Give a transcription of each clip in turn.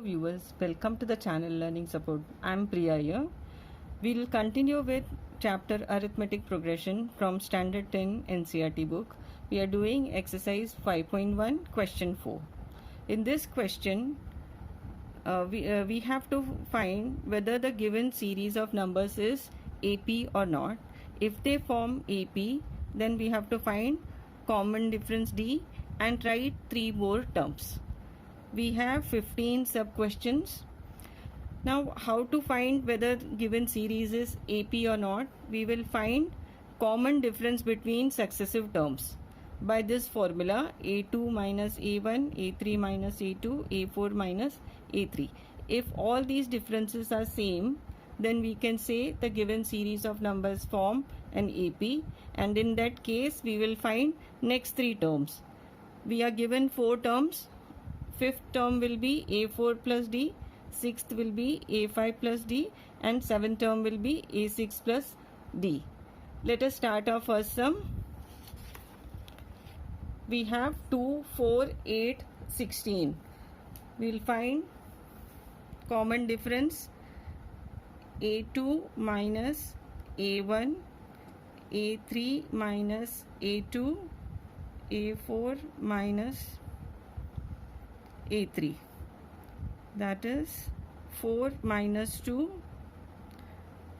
Viewers, welcome to the channel Learning Support. I'm Priya here. We'll continue with chapter Arithmetic Progression from Standard 10 NCERT book. We are doing exercise 5.1 question 4. In this question, we have to find whether the given series of numbers is AP or not. If they form AP, then we have to find common difference D and write 3 more terms. We have 15 sub questions. Now, how to find whether given series is AP or not? We will find common difference between successive terms by this formula: A2 minus A1, A3 minus A2, A4 minus A3. If all these differences are same, then we can say the given series of numbers form an AP, and in that case we will find next 3 terms. We are given 4 terms. Fifth term will be A4 plus D, sixth will be A5 plus D, and seventh term will be A6 plus D. Let us start our first sum. We have 2, 4, 8, 16. We will find common difference: A2 minus A1, A3 minus A2, A4 minus A3. That is 4 minus 2,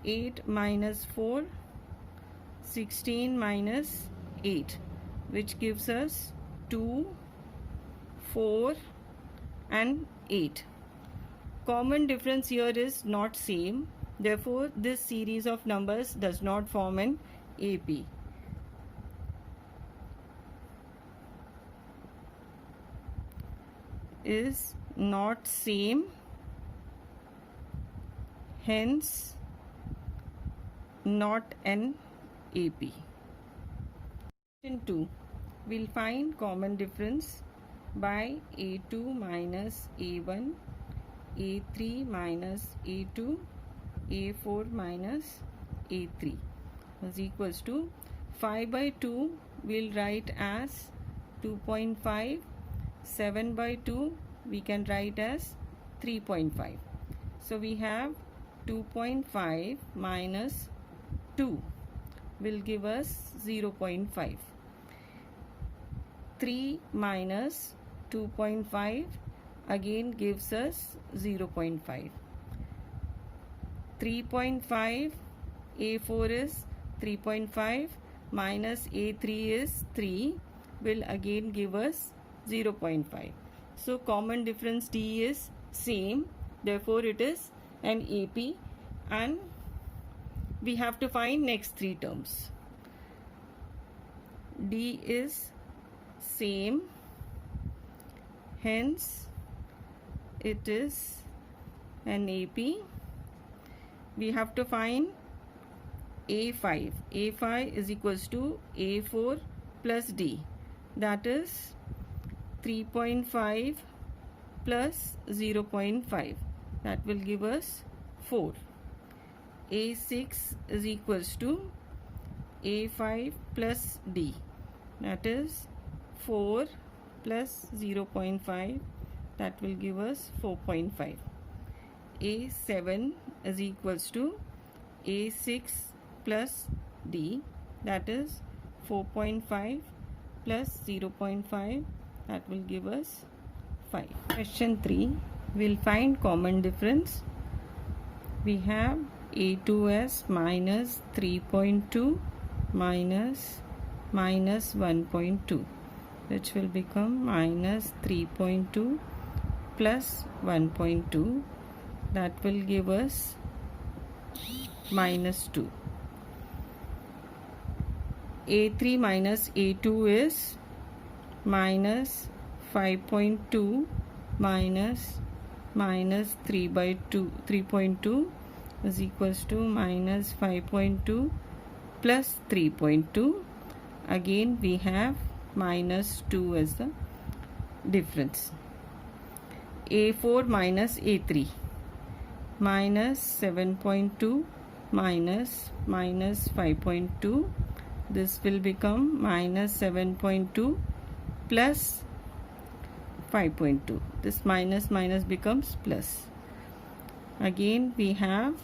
8 minus 4, 16 minus 8, which gives us 2, 4 and 8. Common difference here is not same. Therefore, this series of numbers does not form an AP. Is not same, hence not an AP. Question 2. We'll find common difference by A2 minus A1, A3 minus A2, A4 minus A3 is equals to 5 by 2 we'll write as 2.5. 7 by 2 we can write as 3.5. So we have 2.5 minus 2 will give us 0.5. 3 minus 2.5 again gives us 0.5. 3.5 A4 is 3.5 minus A3 is 3 will again give us 0.5. So common difference D is same, therefore it is an AP, and we have to find next 3 terms. D is same, hence it is an AP. We have to find A5. A5 is equals to A4 plus D, that is 3.5 plus 0.5, that will give us 4. A6 is equals to A5 plus D, that is 4 plus 0.5, that will give us 4.5. A7 is equals to A6 plus D, that is 4.5 plus 0.5, that will give us 5. Question 3. We'll find common difference. We have A2s minus 3.2 minus 1.2, which will become minus 3.2 plus 1.2, that will give us minus 2. A3 minus A2 is minus 5.2 minus 3.2 is equals to minus 5.2 plus 3.2. Again we have minus 2 as the difference. A4 minus A3, minus 7.2 minus 5.2, this will become minus 7.2 plus 5.2. This minus minus becomes plus. Again we have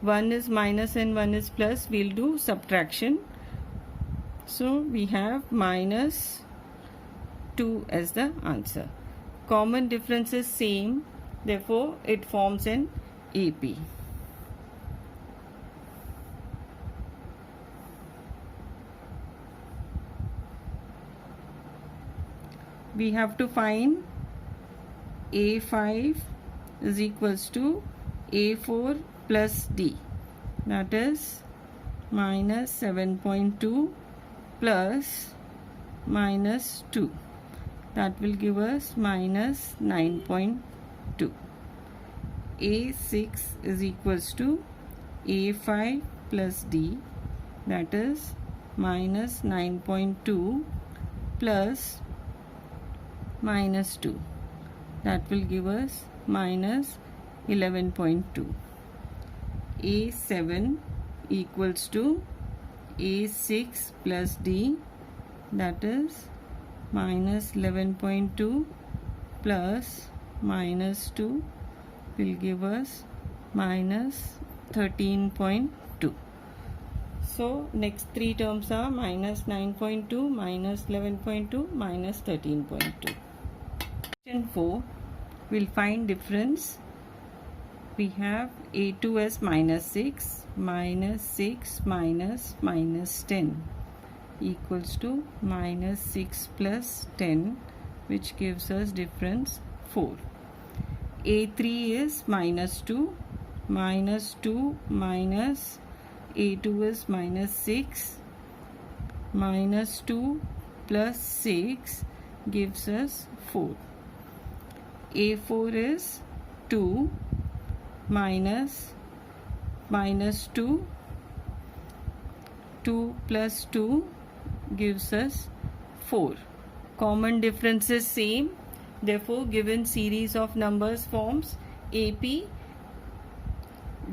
1 is minus and 1 is plus. We'll do subtraction. So we have minus 2 as the answer. Common difference is same, therefore it forms an AP. We have to find A5 is equals to A4 plus D, that is minus 7.2 plus minus 2, that will give us minus 9.2. A6 is equals to A5 plus D, that is minus 9.2 plus minus 2, that will give us minus 11.2. A7 equals to A6 plus D, that is minus 11.2 plus minus 2 will give us minus 13.2. So next three terms are minus 9.2, minus 11.2, minus 13.2. Question 4, we'll find difference. We have A2 as minus 6, minus 6 minus minus 10 equals to minus 6 plus 10, which gives us difference 4. A3 is minus 2, minus 2 minus A2 is minus 6, minus 2 plus 6 gives us 4. A4 is 2 minus 2, 2 plus 2 gives us 4. Common difference is same, therefore given series of numbers forms AP.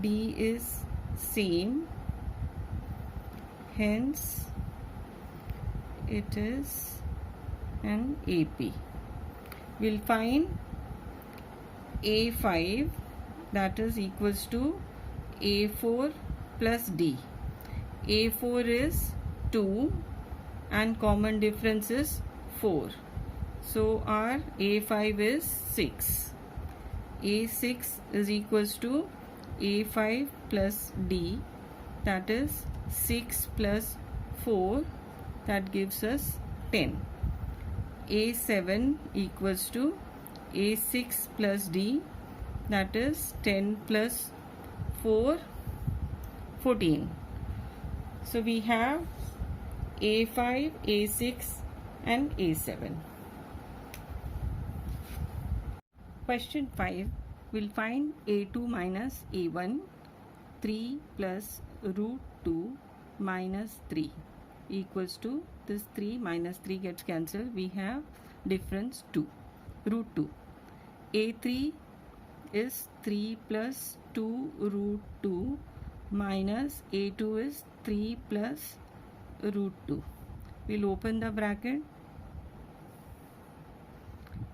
D is same, hence it is an AP. We'll find A5, that is equals to A4 plus D. A4 is 2 and common difference is 4. So our A5 is 6. A6 is equals to A5 plus D, that is 6 plus 4, that gives us 10. A7 equals to A6 plus D, that is 10 plus 4, 14. So we have A5, A6 and A7. Question 5, we'll find A2 minus A1, 3 plus root 2 minus 3 equals to, this 3 minus 3 gets cancelled, we have difference 2, root 2. A3 is 3 plus 2 root 2 minus A2 is 3 plus root 2. We'll open the bracket,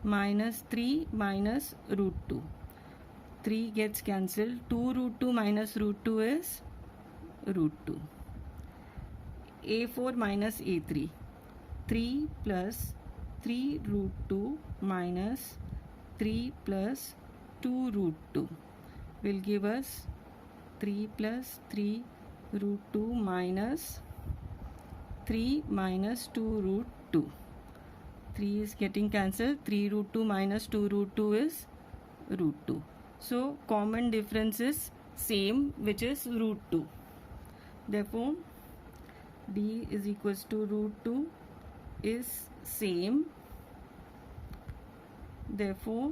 minus 3 minus root 2. 3 gets cancelled, 2 root 2 minus root 2 is root 2. A4 minus A3, 3 plus 3 root 2 minus 3 plus 2 root 2 will give us 3 plus 3 root 2 minus 3 minus 2 root 2. 3 is getting cancelled, 3 root 2 minus 2 root 2 is root 2. So common difference is same, which is root 2. Therefore D is equals to root 2 is same, therefore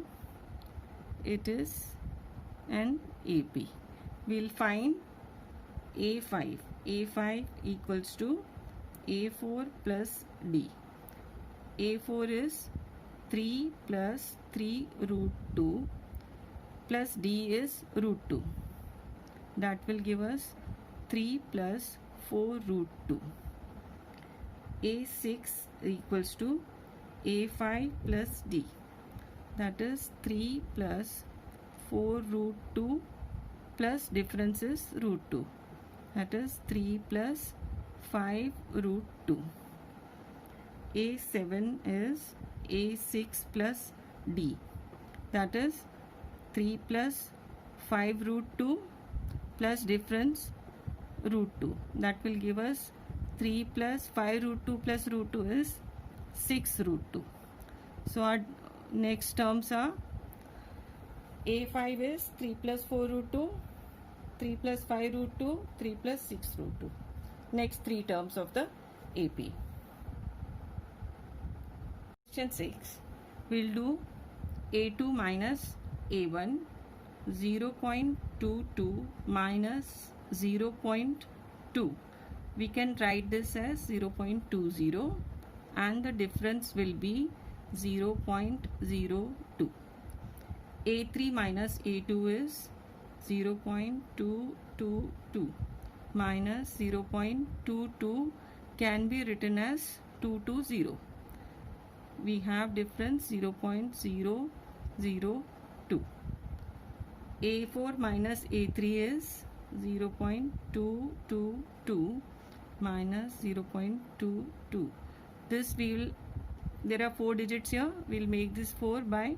it is an AP. We'll find A5. A5 equals to A4 plus D. A4 is 3 plus 3 root 2 plus D is root 2. That will give us 3 plus 4 root 2. A6 equals to A5 plus D. that is 3 plus 4 root 2 plus difference is root 2, that is 3 plus 5 root 2. A7 is A6 plus D, that is 3 plus 5 root 2 plus difference root 2, that will give us 3 plus 5 root 2 plus root 2 is 6 root 2. So our next terms are A5 is 3 plus 4 root 2, 3 plus 5 root 2, 3 plus 6 root 2. Next three terms of the AP. Question 6. We'll do A2 minus A1, 0.22 minus 0.2. We can write this as 0.20 and the difference will be 0.02. A3 minus A2 is 0.222 minus 0.22 can be written as 220. We have difference 0.002. A4 minus A3 is 0.222 minus 0.22. This there are 4 digits here. We'll make this 4 by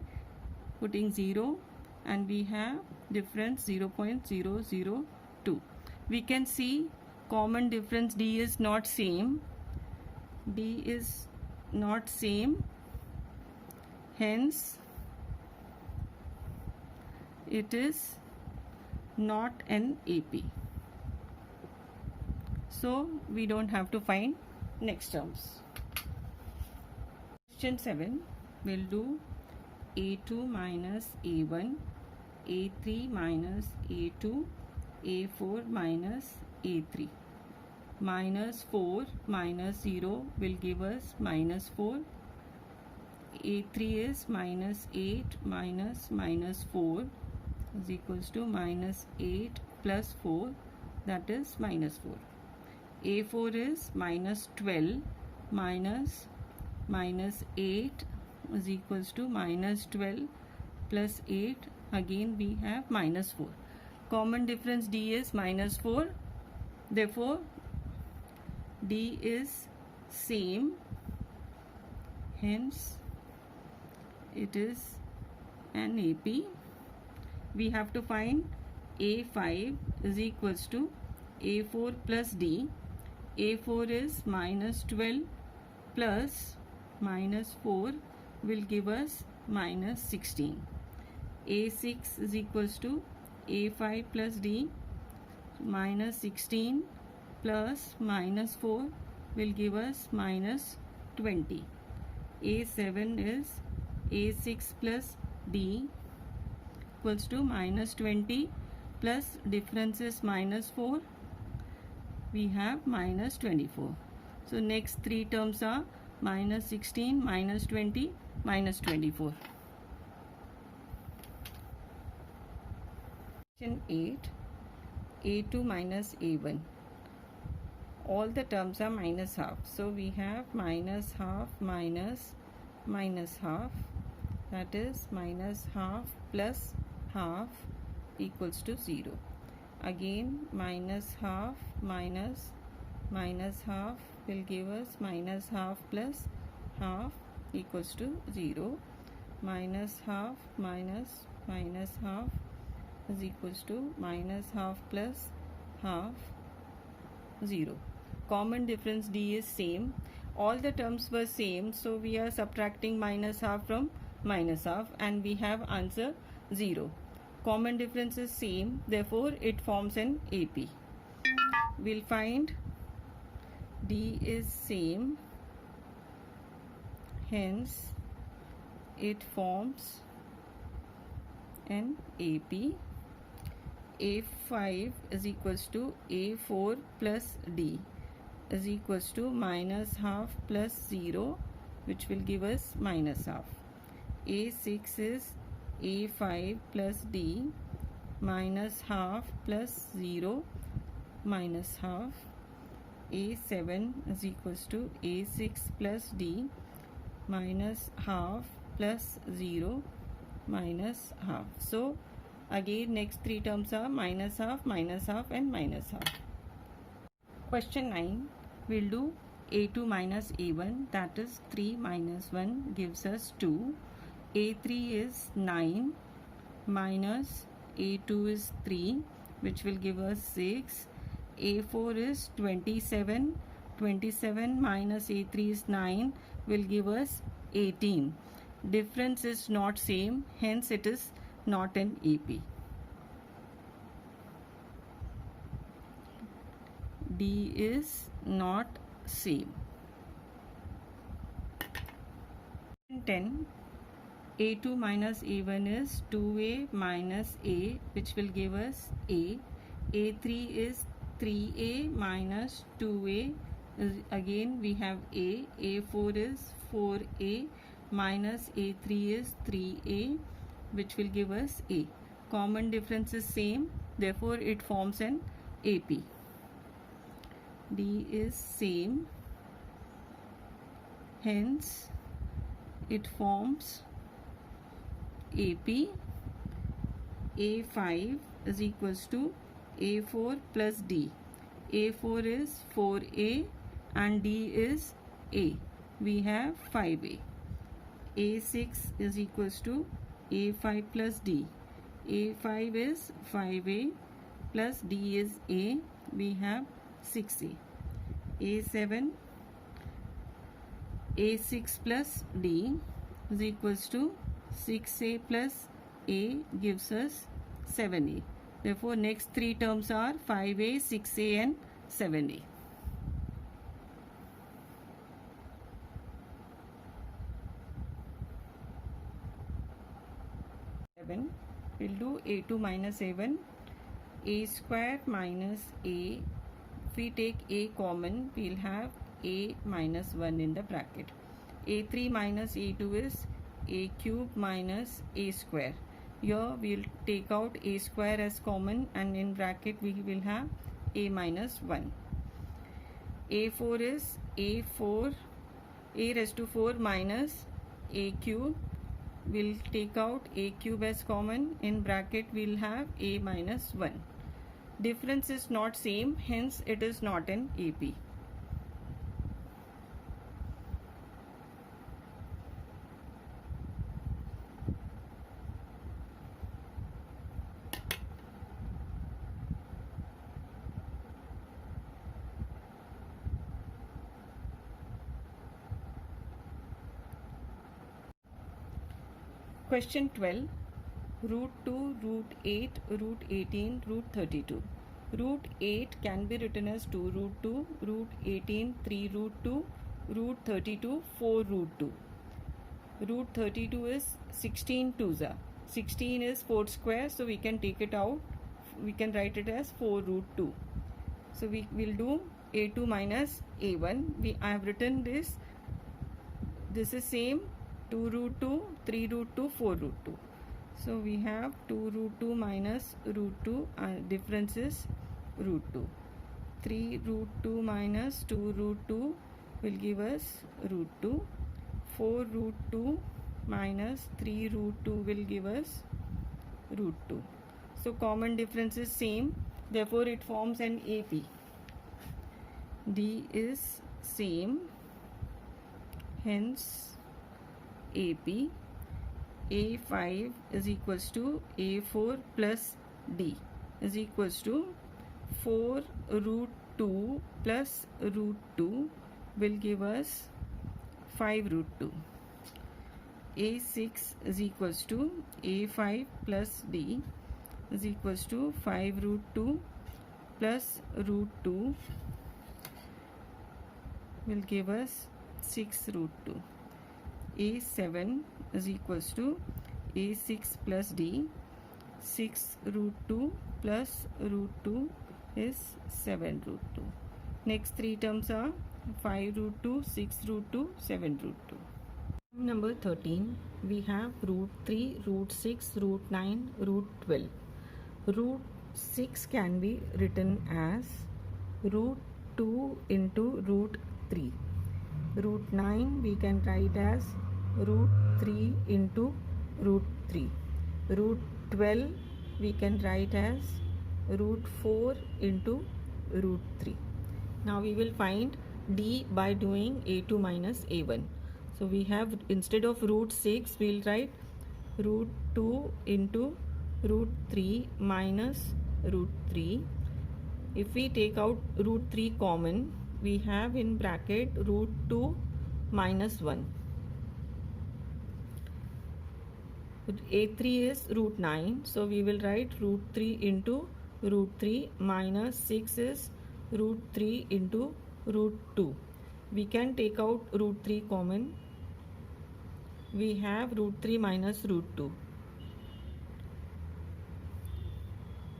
putting 0 and we have difference 0.002. We can see common difference D is not same. D is not same. Hence, it is not an AP. So, we don't have to find next terms. Question 7, we'll do A2 minus A1, A3 minus A2, A4 minus A3. Minus 4 minus 0 will give us minus 4. A3 is minus 8 minus minus 4 is equals to minus 8 plus 4, that is minus 4. A4 is minus 12 minus minus 8 is equals to minus 12 plus 8, again we have minus 4. Common difference D is minus 4, therefore D is same, hence it is an AP. We have to find A5 is equals to A4 plus D. A4 is minus 12 plus minus 4 will give us minus 16. A6 is equals to A5 plus D. Minus 16 plus minus 4 will give us minus 20. A7 is A6 plus D equals to minus 20 plus difference is minus 4. We have minus 24. So next three terms are minus 16, minus 20, minus 24. Question 8. A2 minus A1. All the terms are minus half. So we have minus half minus minus half. That is minus half plus half equals to 0. Again minus half minus minus half will give us minus half plus half equals to 0. Minus half minus minus half is equals to minus half plus half 0. Common difference D is same. All the terms were same, so we are subtracting minus half from minus half and we have answer 0. Common difference is same, therefore it forms an AP. We'll find D is same, hence it forms an AP. A5 is equals to A4 plus D is equals to minus half plus 0, which will give us minus half. A6 is A5 plus D minus half plus 0 minus half. A7 is equals to A6 plus D minus half plus 0 minus half. So again next three terms are minus half, and minus half. Question 9, we'll do a2 minus a1, that is 3 minus 1 gives us 2. a3 is 9 minus a2 is 3, which will give us 6. a4 is 27. 27 minus a3 is 9, will give us 18. Difference is not same, hence it is not an AP. D is not same. 10. a2 minus a1 is 2a minus a, which will give us a. a3 is 3a minus 2a, again we have a. a4 is 4a minus a3 is 3a, which will give us a. Common difference is same, therefore it forms an AP. D is same, hence it forms AP. A5 is equals to A4 plus D. A4 is 4A and D is A. We have 5A. A6 is equals to A5 plus D. A5 is 5A plus D is A. We have 6A. A7, A6 plus D is equals to 6A plus A gives us 7A. Therefore, next three terms are 5A, 6A and 7A. We'll do A2 minus A1. A square minus A. If we take A common, we'll have A minus 1 in the bracket. A3 minus A2 is A cube minus A square. Here we'll take out A square as common and in bracket we will have A minus 1. A4 is A4, A raised to 4 minus A cube. We'll take out A cube as common. In bracket we'll have A minus 1. Difference is not same, hence it is not an AP. Question 12. Root 2, root 8, root 18, root 32. Root 8 can be written as 2 root 2, root 18, 3 root 2, root 32, 4 root 2. Root 32 is 16 twos. 16 is 4 square, so we can take it out. We can write it as 4 root 2. So we will do A2 minus A1. I have written this. This is same 2 root 2, 3 root 2, 4 root 2. So we have 2 root 2 minus root 2, difference is root 2. 3 root 2 minus 2 root 2 will give us root 2. 4 root 2 minus 3 root 2 will give us root 2. So common difference is same, therefore it forms an AP. D is same, hence AP. A5 is equals to A4 plus D is equals to 4 root 2 plus root 2 will give us 5 root 2. A6 is equals to A5 plus D is equals to 5 root 2 plus root 2 will give us 6 root 2. A7 is equals to A6 plus D. 6 root 2 plus root 2 is 7 root 2. Next three terms are 5 root 2, 6 root 2, 7 root 2. Number 13, we have root 3, root 6, root 9, root 12. Root 6 can be written as root 2 into root 3. Root 9 we can write as root 3 into root 3. Root 12 we can write as root 4 into root 3. Now we will find d by doing a2 minus a1. So we have, instead of root 6, we will write root 2 into root 3 minus root 3. If we take out root 3 common, we have in bracket root 2 minus 1. a3 is root 9, so we will write root 3 into root 3 minus 6 is root 3 into root 2. We can take out root 3 common. We have root 3 minus root 2.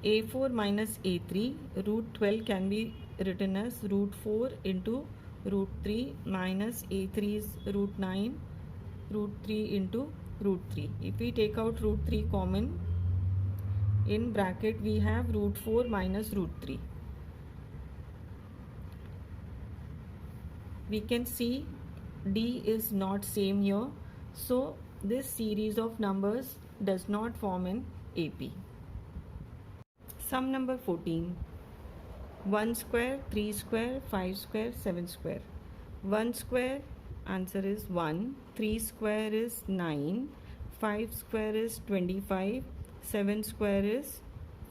a4 minus a3, root 12 can be written as root 4 into root 3 minus a3 is root 9, root 3 into root 3. If we take out root 3 common, in bracket we have root 4 minus root 3. We can see d is not same here, so this series of numbers does not form an AP. Sum number 14. 1 square, 3 square, 5 square, 7 square. 1 square, answer is 1. 3 square is 9. 5 square is 25. 7 square is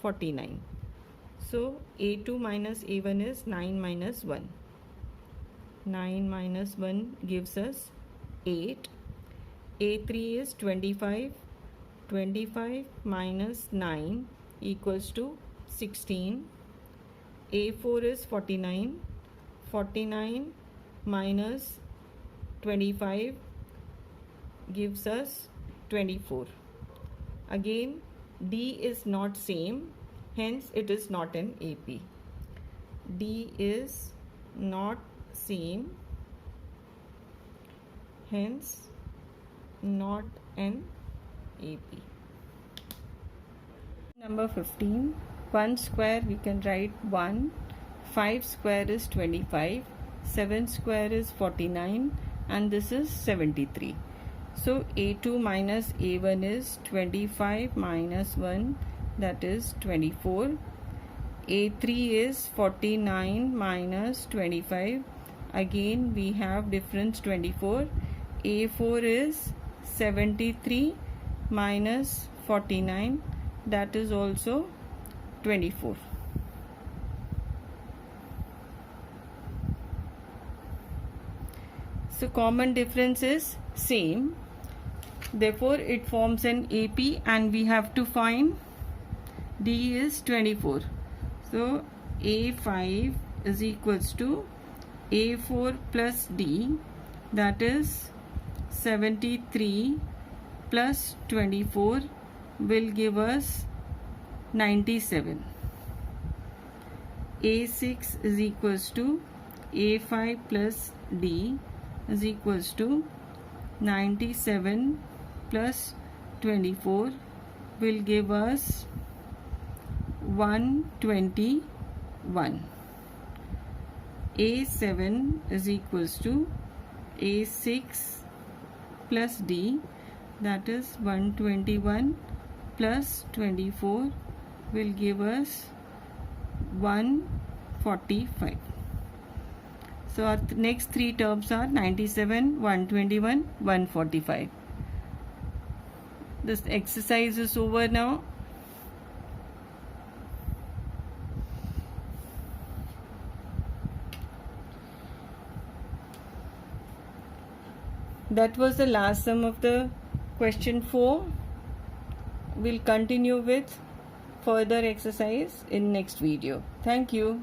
49. So a2 minus a1 is 9 minus 1. 9 minus 1 gives us 8. a3 is 25. 25 minus 9 equals to 16. a4 is 49. 49 minus 25 gives us 24. Again, d is not same, hence it is not an AP. d is not same, hence not an AP. Number 15. 1 square we can write 1. 5 square is 25. 7 square is 49, and this is 73. So a2 minus a1 is 25 minus 1, that is 24. a3 is 49 minus 25. Again we have difference 24. a4 is 73 minus 49, that is also 24. So common difference is same, therefore it forms an AP, and we have to find d is 24. So a5 is equals to a4 plus d, that is 73 plus 24 will give us 97. a6 is equals to a5 plus d is equals to 97 plus 24 will give us 121. a7 is equals to a6 plus d, that is 121 plus 24 will give us 145. So our next three terms are 97, 121, 145. This exercise is over now. That was the last sum of the question 4. We'll continue with further exercise in next video. Thank you.